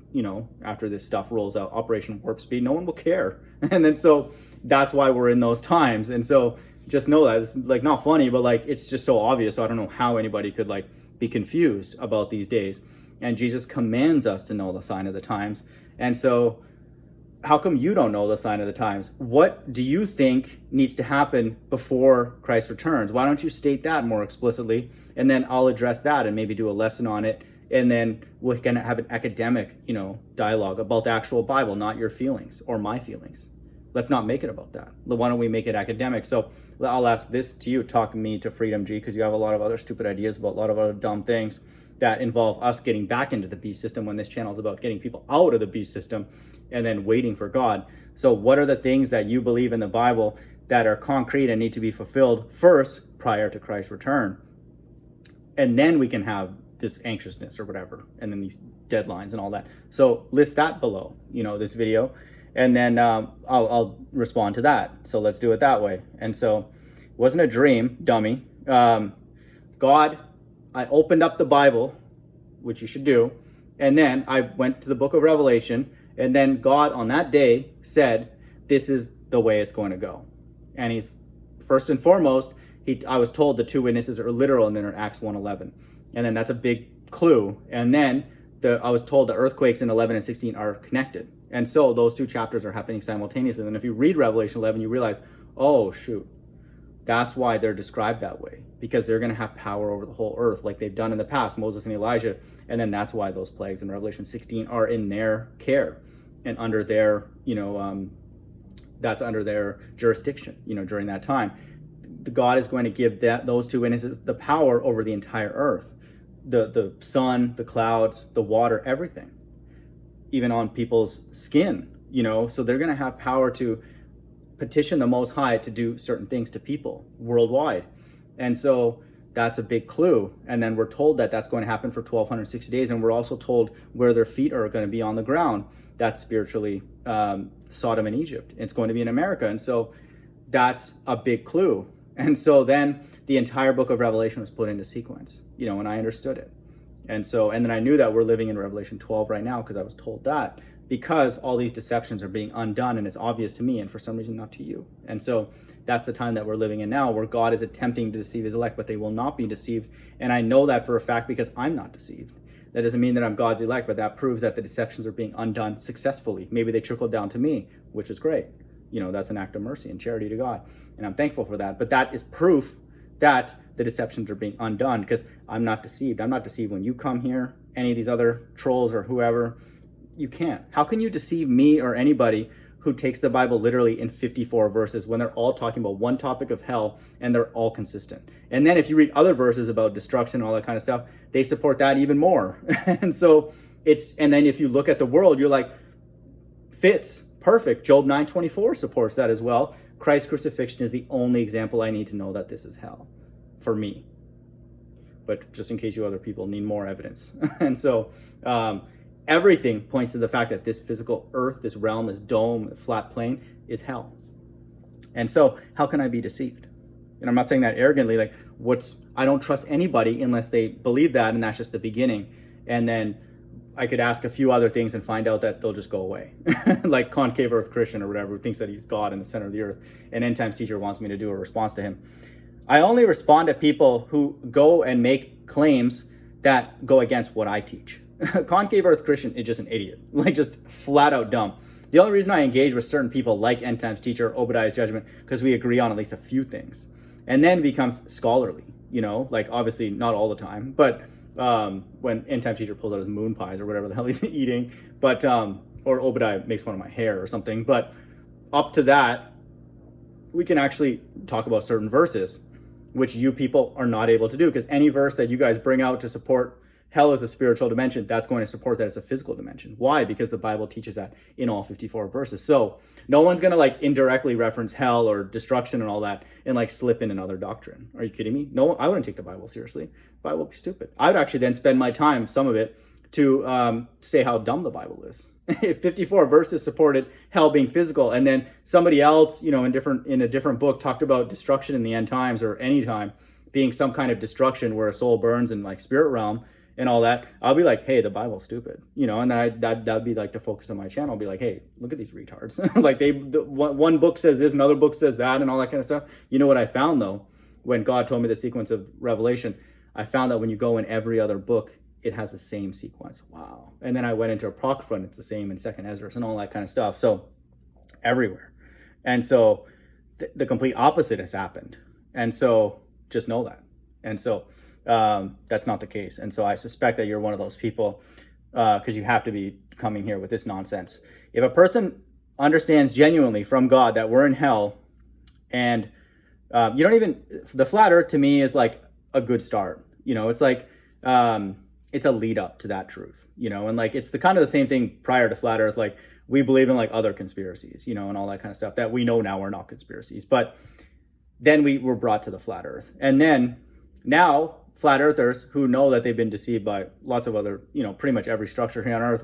after this stuff rolls out, Operation Warp Speed, no one will care. And then so that's why we're in those times. And so just know that it's like not funny, but like it's just so obvious. So I don't know how anybody could like be confused about these days. And Jesus commands us to know the sign of the times. And so how come you don't know the sign of the times? What do you think needs to happen before Christ returns? Why don't you state that more explicitly? And then I'll address that and maybe do a lesson on it. And then we can have an academic, dialogue about the actual Bible, not your feelings or my feelings. Let's not make it about that. Why don't we make it academic? So I'll ask this to you, talk me to Freedom G, because you have a lot of other stupid ideas about a lot of other dumb things that involve us getting back into the beast system, when this channel is about getting people out of the beast system and then waiting for God. So what are the things that you believe in the Bible that are concrete and need to be fulfilled first prior to Christ's return? And then we can have this anxiousness or whatever, and then these deadlines and all that. So list that below, this video, and then I'll respond to that. So let's do it that way. And so it wasn't a dream, dummy. God, I opened up the Bible, which you should do, and then I went to the book of Revelation, and then God on that day said, this is the way it's going to go. And he's, first and foremost, I was told the two witnesses are literal, and then in Acts 1:11. And then that's a big clue. And then I was told the earthquakes in 11 and 16 are connected. And so those two chapters are happening simultaneously. And if you read Revelation 11, you realize, oh, shoot, that's why they're described that way, because they're going to have power over the whole earth like they've done in the past, Moses and Elijah. And then that's why those plagues in Revelation 16 are in their care and under their, that's under their jurisdiction, during that time. God is going to give those two witnesses the power over the entire earth, the sun, the clouds, the water, everything, even on people's skin, so they're going to have power to petition the Most High to do certain things to people worldwide. And so that's a big clue. And then we're told that that's going to happen for 1260 days. And we're also told where their feet are going to be on the ground. That's spiritually Sodom and Egypt. It's going to be in America. And so that's a big clue. And so then the entire book of Revelation was put into sequence, and I understood it. And then I knew that we're living in Revelation 12 right now, because I was told that, because all these deceptions are being undone, and it's obvious to me, and for some reason not to you. And so that's the time that we're living in now, where God is attempting to deceive his elect, but they will not be deceived. And I know that for a fact because I'm not deceived. That doesn't mean that I'm God's elect, but that proves that the deceptions are being undone successfully. Maybe they trickled down to me, which is great. That's an act of mercy and charity to God, and I'm thankful for that. But that is proof that the deceptions are being undone, because I'm not deceived. I'm not deceived when you come here, any of these other trolls or whoever. You can't. How can you deceive me or anybody who takes the Bible literally in 54 verses when they're all talking about one topic of hell and they're all consistent? And then if you read other verses about destruction and all that kind of stuff, they support that even more. And so and then if you look at the world, you're like, fits, perfect. Job 9:24 supports that as well. Christ's crucifixion is the only example I need to know that this is hell for me. But just in case you other people need more evidence. And so everything points to the fact that this physical earth, this realm, this dome, flat plane is hell. And so how can I be deceived? And I'm not saying that arrogantly, I don't trust anybody unless they believe that, and that's just the beginning. And then I could ask a few other things and find out that they'll just go away. Like Concave Earth Christian or whatever, who thinks that he's God in the center of the earth. An end times teacher wants me to do a response to him. I only respond to people who go and make claims that go against what I teach. Concave Earth Christian is just an idiot, just flat out dumb. The only reason I engage with certain people like End Times Teacher, Obadiah's Judgment, because we agree on at least a few things. And then it becomes scholarly, obviously not all the time, but when End Times Teacher pulls out his moon pies or whatever the hell he's eating, but or Obadiah makes fun of my hair or something. But up to that, we can actually talk about certain verses, which you people are not able to do, because any verse that you guys bring out to support hell is a spiritual dimension, that's going to support that it's a physical dimension. Why? Because the Bible teaches that in all 54 verses. So no one's going to indirectly reference hell or destruction and all that and slip in another doctrine. Are you kidding me? No, I wouldn't take the Bible seriously. The Bible would be stupid. I would actually then spend my time, some of it, to say how dumb the Bible is. If 54 verses supported hell being physical, and then somebody else, in a different book talked about destruction in the end times or any time being some kind of destruction where a soul burns in like spirit realm and all that, I'll be like, hey, the Bible's stupid, and that'd be like the focus of my channel. I'll be like, hey, look at these retards. Like one book says this, another book says that, and all that kind of stuff. You know what I found though, when God told me the sequence of Revelation, I found that when you go in every other book, it has the same sequence. Wow. And then I went into Apocrypha, and it's the same in Second Ezra and all that kind of stuff. So everywhere. And so the complete opposite has happened. And so just know that. And so that's not the case. And so I suspect that you're one of those people, because you have to be coming here with this nonsense. If a person understands genuinely from God that we're in hell, and you don't even, the flat earth to me is like a good start. It's like, it's a lead up to that truth, and like, it's the kind of the same thing prior to flat earth. Like we believe in like other conspiracies, and all that kind of stuff that we know now are not conspiracies, but then we were brought to the flat earth. And then now flat earthers who know that they've been deceived by lots of other, pretty much every structure here on earth.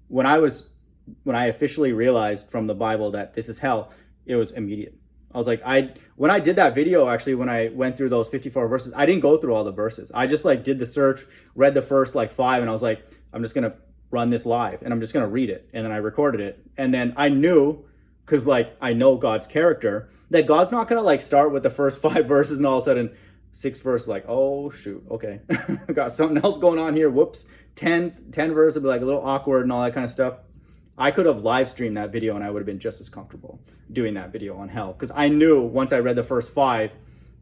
When I officially realized from the Bible that this is hell, it was immediate. I was like, when I did that video, actually, when I went through those 54 verses, I didn't go through all the verses. I just like did the search, read the first like 5, and I was like, I'm just going to run this live and I'm just going to read it. And then I recorded it. And then I knew, because like I know God's character, that God's not going to like start with the first 5 verses and all of a sudden 6 verses, like, oh shoot, okay, got something else going on here. Whoops, 10 verses would be like a little awkward and all that kind of stuff. I could have live streamed that video and I would have been just as comfortable doing that video on hell, because I knew once I read the first 5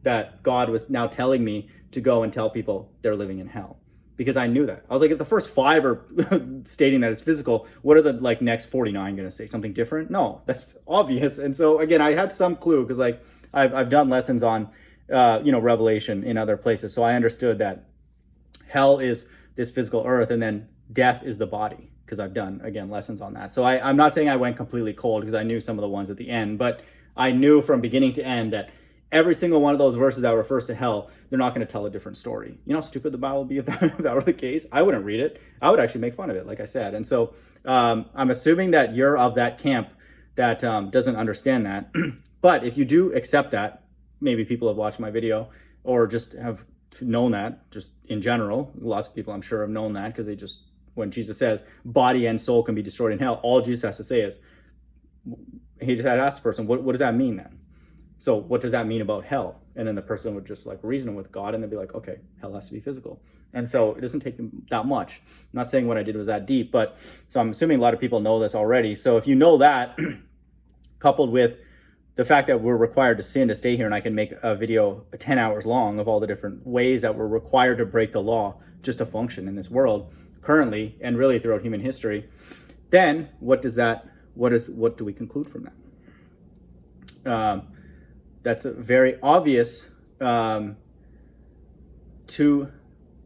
that God was now telling me to go and tell people they're living in hell, because I knew that. I was like, if the first 5 are stating that it's physical, what are the like next 49 going to say? Something different? No, that's obvious. And so again, I had some clue, because like I've done lessons on Revelation in other places. So I understood that hell is this physical earth, and then death is the body, because I've done, again, lessons on that. So I'm not saying I went completely cold, because I knew some of the ones at the end, but I knew from beginning to end that every single one of those verses that refers to hell, they're not going to tell a different story. You know how stupid the Bible would be if that were the case? I wouldn't read it. I would actually make fun of it, like I said. And so I'm assuming that you're of that camp that doesn't understand that. But if you do accept that, maybe people have watched my video or just have known that just in general. Lots of people I'm sure have known that, because they just, when Jesus says body and soul can be destroyed in hell, all Jesus has to say is, he just has to ask the person, what does that mean then? So what does that mean about hell? And then the person would just like reason with God, and they'd be like, okay, hell has to be physical. And so it doesn't take them that much. I'm not saying what I did was that deep, but so I'm assuming a lot of people know this already. So if you know that, coupled with the fact that we're required to sin to stay here, and I can make a video 10 hours long of all the different ways that we're required to break the law just to function in this world currently and really throughout human history, then what do we conclude from that? That's a very obvious 2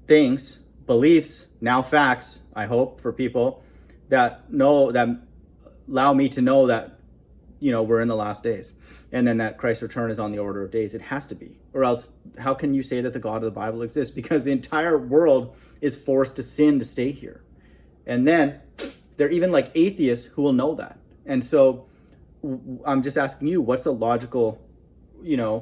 things, beliefs, now facts, I hope, for people that allow me to know that we're in the last days, and then that Christ's return is on the order of days. It has to be, or else how can you say that the God of the Bible exists? Because the entire world is forced to sin to stay here. And then there are even like atheists who will know that. And so I'm just asking you, what's the logical,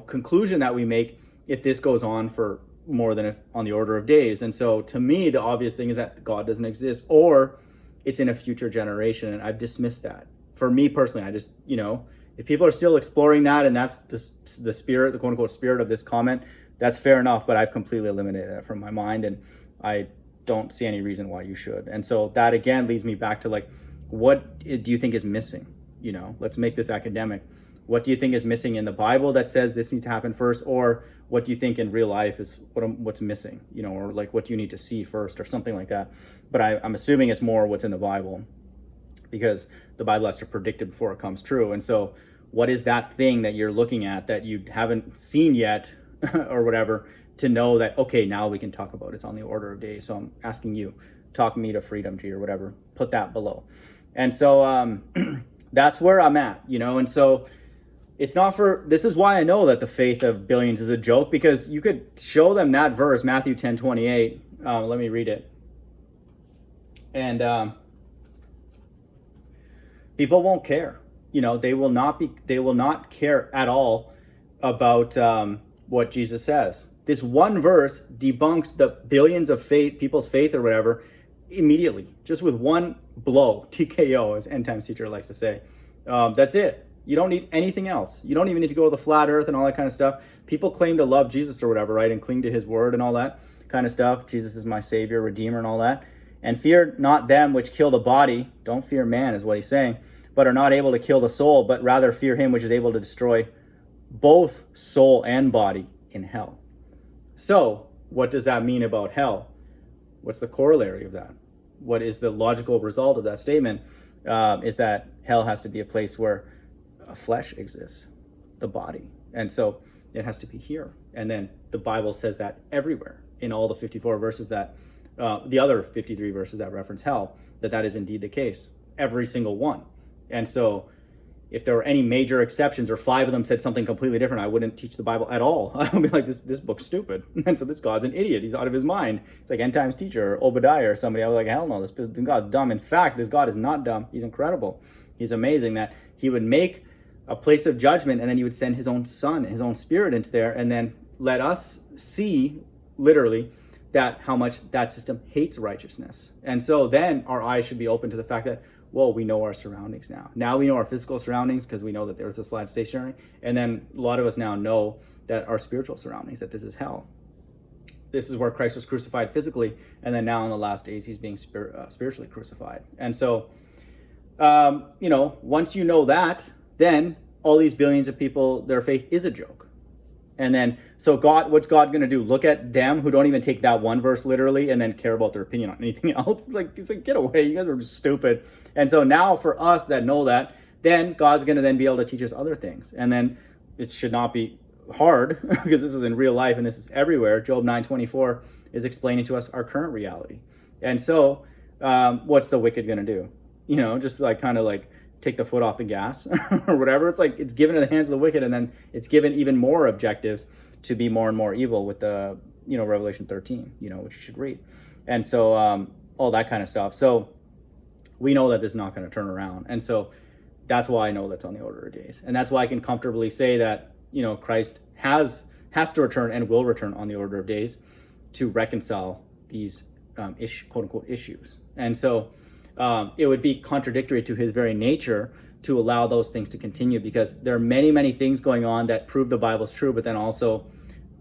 conclusion that we make if this goes on for more than on the order of days? And so to me, the obvious thing is that God doesn't exist, or it's in a future generation. And I've dismissed that. For me personally, I just, if people are still exploring that, and that's the spirit, the quote unquote spirit of this comment, that's fair enough, but I've completely eliminated that from my mind, and I don't see any reason why you should. And so that again leads me back to like, what do you think is missing? Let's make this academic. What do you think is missing in the Bible that says this needs to happen first? Or what do you think in real life is what's missing, or like what do you need to see first, or something like that? But I'm assuming it's more what's in the Bible, because the Bible has to predict it before it comes true. And so what is that thing that you're looking at that you haven't seen yet or whatever, to know that, okay, now we can talk about it's on the order of days. So I'm asking you, talk me to Freedom G or whatever, put that below. And so that's where I'm at, and so it's not this is why I know that the faith of billions is a joke, because you could show them that verse, Matthew 10:28. Let me read it. And people won't care. They will not care at all about what Jesus says. This one verse debunks the billions of people's faith or whatever immediately, just with one blow, TKO, as End Times Teacher likes to say. That's it. You don't need anything else. You don't even need to go to the flat earth and all that kind of stuff. People claim to love Jesus or whatever, right? And cling to his word and all that kind of stuff. Jesus is my savior, redeemer, and all that. And fear not them which kill the body. Don't fear man, is what he's saying. But are not able to kill the soul, but rather fear him which is able to destroy both soul and body in hell. So, what does that mean about hell? What's the corollary of that? What is the logical result of that statement? Is that hell has to be a place where flesh exists, the body. And so it has to be here. And then the Bible says that everywhere in all the 54 verses that, the other 53 verses that reference hell, that is indeed the case. Every single one. And so if there were any major exceptions or 5 of them said something completely different, I wouldn't teach the Bible at all. I would be like, this book's stupid. And so this God's an idiot. He's out of his mind. It's like End Times Teacher or Obadiah or somebody. I was like, hell no, this God's dumb. In fact, this God is not dumb. He's incredible. He's amazing that he would make a place of judgment and then he would send his own son, his own spirit into there, and then let us see literally that how much that system hates righteousness. And so then our eyes should be open to the fact that, well, we know our surroundings now. Now we know our physical surroundings because we know that there's a flat stationary. And then a lot of us now know that our spiritual surroundings, that this is hell. This is where Christ was crucified physically. And then now in the last days, he's being spiritually crucified. And so, once you know that, then all these billions of people, their faith is a joke. And then, so God, what's God going to do? Look at them who don't even take that one verse literally and then care about their opinion on anything else. It's like, get away. You guys are just stupid. And so now for us that know that, then God's going to then be able to teach us other things. And then it should not be hard because this is in real life and this is everywhere. Job 9:24 is explaining to us our current reality. And so what's the wicked going to do? Just like kind of like take the foot off the gas or whatever. It's like it's given in the hands of the wicked, and then it's given even more objectives to be more and more evil with the Revelation 13, which you should read. And so all that kind of stuff. So we know that this is not going to turn around. And so that's why I know that's on the order of days. And that's why I can comfortably say that Christ has to return and will return on the order of days to reconcile these quote unquote issues. And so it would be contradictory to his very nature to allow those things to continue, because there are many, many things going on that prove the Bible's true, but then also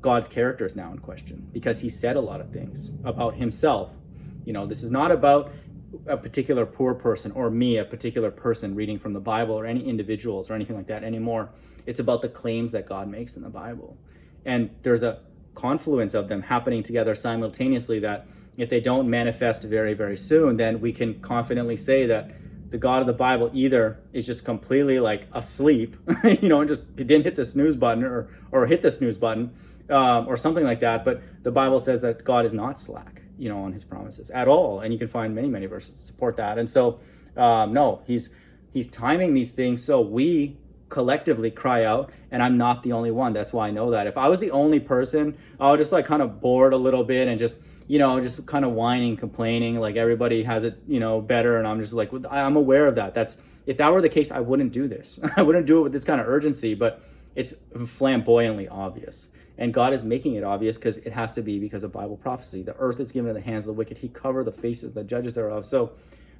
God's character is now in question because he said a lot of things about himself. This is not about a particular poor person or me, a particular person reading from the Bible or any individuals or anything like that anymore. It's about the claims that God makes in the Bible. And there's a confluence of them happening together simultaneously that if they don't manifest very, very soon, then we can confidently say that the God of the Bible either is just completely like asleep, and just didn't hit the snooze button or hit the snooze button or something like that. But the Bible says that God is not slack, on his promises at all. And you can find many, many verses to support that. And so, no, he's timing these things so we collectively cry out, and I'm not the only one. That's why I know that. If I was the only person, I would just like kind of bored a little bit and just just kind of whining, complaining, like everybody has it, better. And I'm just like, I'm aware of that. If that were the case, I wouldn't do this. I wouldn't do it with this kind of urgency, but it's flamboyantly obvious. And God is making it obvious because it has to be because of Bible prophecy. The earth is given in the hands of the wicked. He covered the faces of the judges thereof. So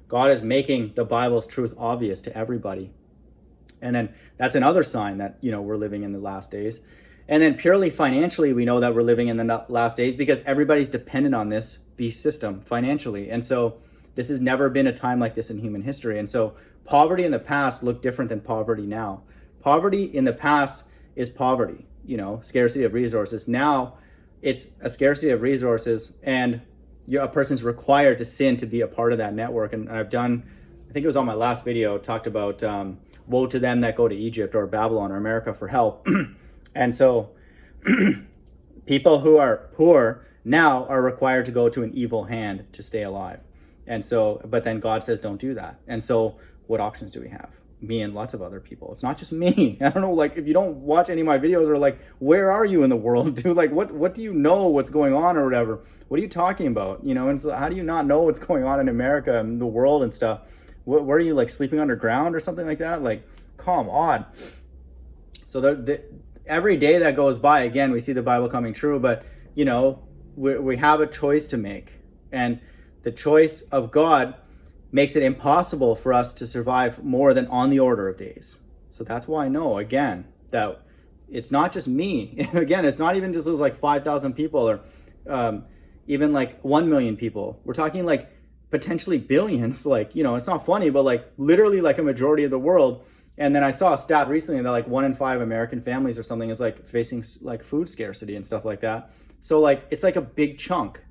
God is making the Bible's truth obvious to everybody. And then that's another sign that, we're living in the last days. And then purely financially, we know that we're living in the last days because everybody's dependent on this beast system financially. And so this has never been a time like this in human history. And so poverty in the past looked different than poverty now. Poverty in the past is poverty, scarcity of resources. Now it's a scarcity of resources, and a person's required to sin to be a part of that network. And I've done, I think it was on my last video, talked about woe to them that go to Egypt or Babylon or America for help. And so people who are poor now are required to go to an evil hand to stay alive. And so, but then God says, don't do that. And so what options do we have? Me and lots of other people. It's not just me. I don't know, like if you don't watch any of my videos or like, where are you in the world, dude? Like what do you know what's going on or whatever? What are you talking about? And so how do you not know what's going on in America and the world and stuff? Where are you, like sleeping underground or something like that? Like, come on. So every day that goes by, again, we see the Bible coming true, but you know, we have a choice to make. And the choice of God makes it impossible for us to survive more than on the order of days. So that's why I know, again, that it's not just me. Again, it's not even just those like 5,000 people or even like 1 million people. We're talking like potentially billions. Like, you know, it's not funny, but like literally like a majority of the world. And then I saw a stat recently that like 1 in 5 American families or something is like facing like food scarcity and stuff like that. So like it's like a big chunk,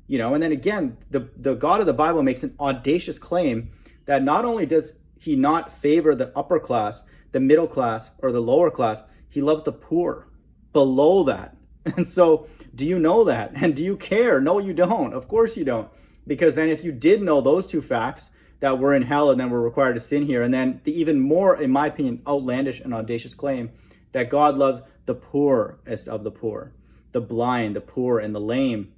you know. And then again, the God of the Bible makes an audacious claim that not only does he not favor the upper class, the middle class, or the lower class, he loves the poor below that. And so do you know that? And do you care? No, you don't. Of course you don't. Because then if you did know those two facts, that we're in hell and then we're required to sin here, and then the even more, in my opinion, outlandish and audacious claim that God loves the poorest of the poor, the blind, the poor, and the lame,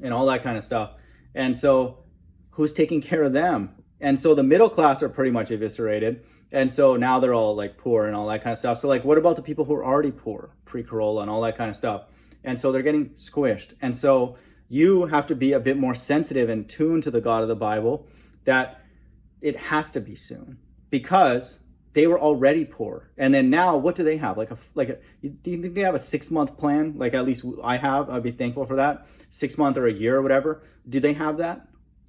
and all that kind of stuff. And so who's taking care of them? And so the middle class are pretty much eviscerated. And so now they're all like poor and all that kind of stuff. So like, what about the people who are already poor, pre-Corolla and all that kind of stuff? And so they're getting squished. And so you have to be a bit more sensitive and tuned to the God of the Bible, that it has to be soon, because they were already poor. And then now what do they have? Do you think they have a 6-month plan? Like at least I have, I'd be thankful for that. 6 month or a year or whatever. Do they have that?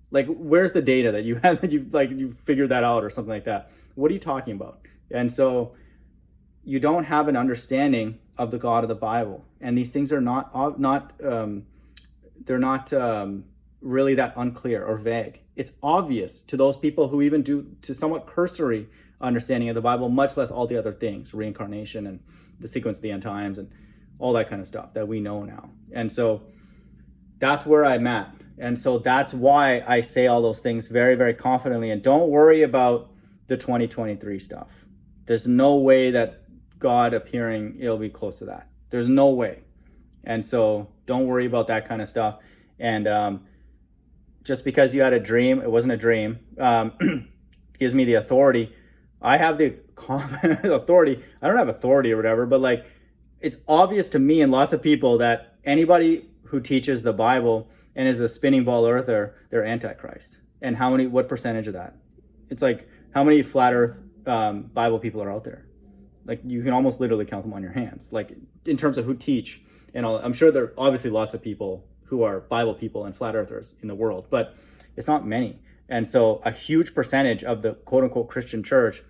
Like, where's the data that you have, that you figured that out or something like that? What are you talking about? And so you don't have an understanding of the God of the Bible. And these things are not really that unclear or vague. It's obvious to those people who even do to somewhat cursory understanding of the Bible, much less all the other things, reincarnation and the sequence of the end times and all that kind of stuff that we know now. And so that's where I'm at. And so that's why I say all those things very, very confidently. And don't worry about the 2023 stuff. There's no way that God appearing, it'll be close to that. There's no way. And so don't worry about that kind of stuff. And just because you had a dream, it wasn't a dream, gives me the authority. I have the authority. I don't have authority or whatever, but like, it's obvious to me and lots of people that anybody who teaches the Bible and is a spinning ball earther, they're Antichrist. And what percentage of that? It's like, how many flat earth Bible people are out there? Like, you can almost literally count them on your hands, like in terms of who teach and all. I'm sure there are obviously lots of people who are Bible people and flat earthers in the world, but it's not many. And so a huge percentage of the quote unquote Christian church,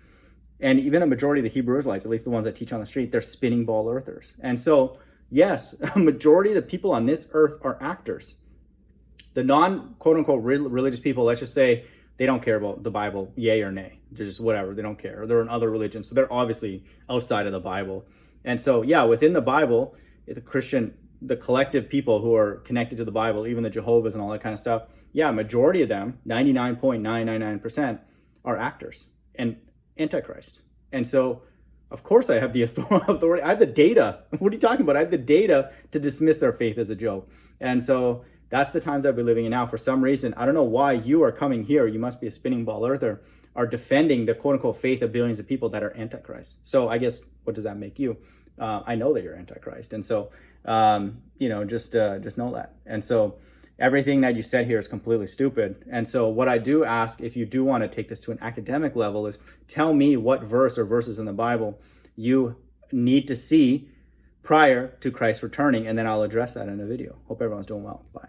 and even a majority of the Hebrew Israelites, at least the ones that teach on the street, they're spinning ball earthers. And so, yes, a majority of the people on this earth are actors. The non quote unquote religious people, let's just say they don't care about the Bible, yay or nay, just whatever, they don't care. They're in other religions, so they're obviously outside of the Bible. And so, yeah, within the Bible, the collective people who are connected to the Bible, even the Jehovah's and all that kind of stuff, yeah, majority of them, 99.999%, are actors and Antichrist. And so, of course, I have the authority. I have the data. What are you talking about? I have the data to dismiss their faith as a joke. And so that's the times that we're living in now. For some reason, I don't know why you are coming here. You must be a spinning ball earther, are defending the quote unquote faith of billions of people that are Antichrist. So I guess, what does that make you? I know that you're Antichrist. And so, just know that. And so everything that you said here is completely stupid. And so what I do ask, if you do want to take this to an academic level, is tell me what verse or verses in the Bible you need to see prior to Christ returning, and then I'll address that in a video. Hope everyone's doing well. Bye.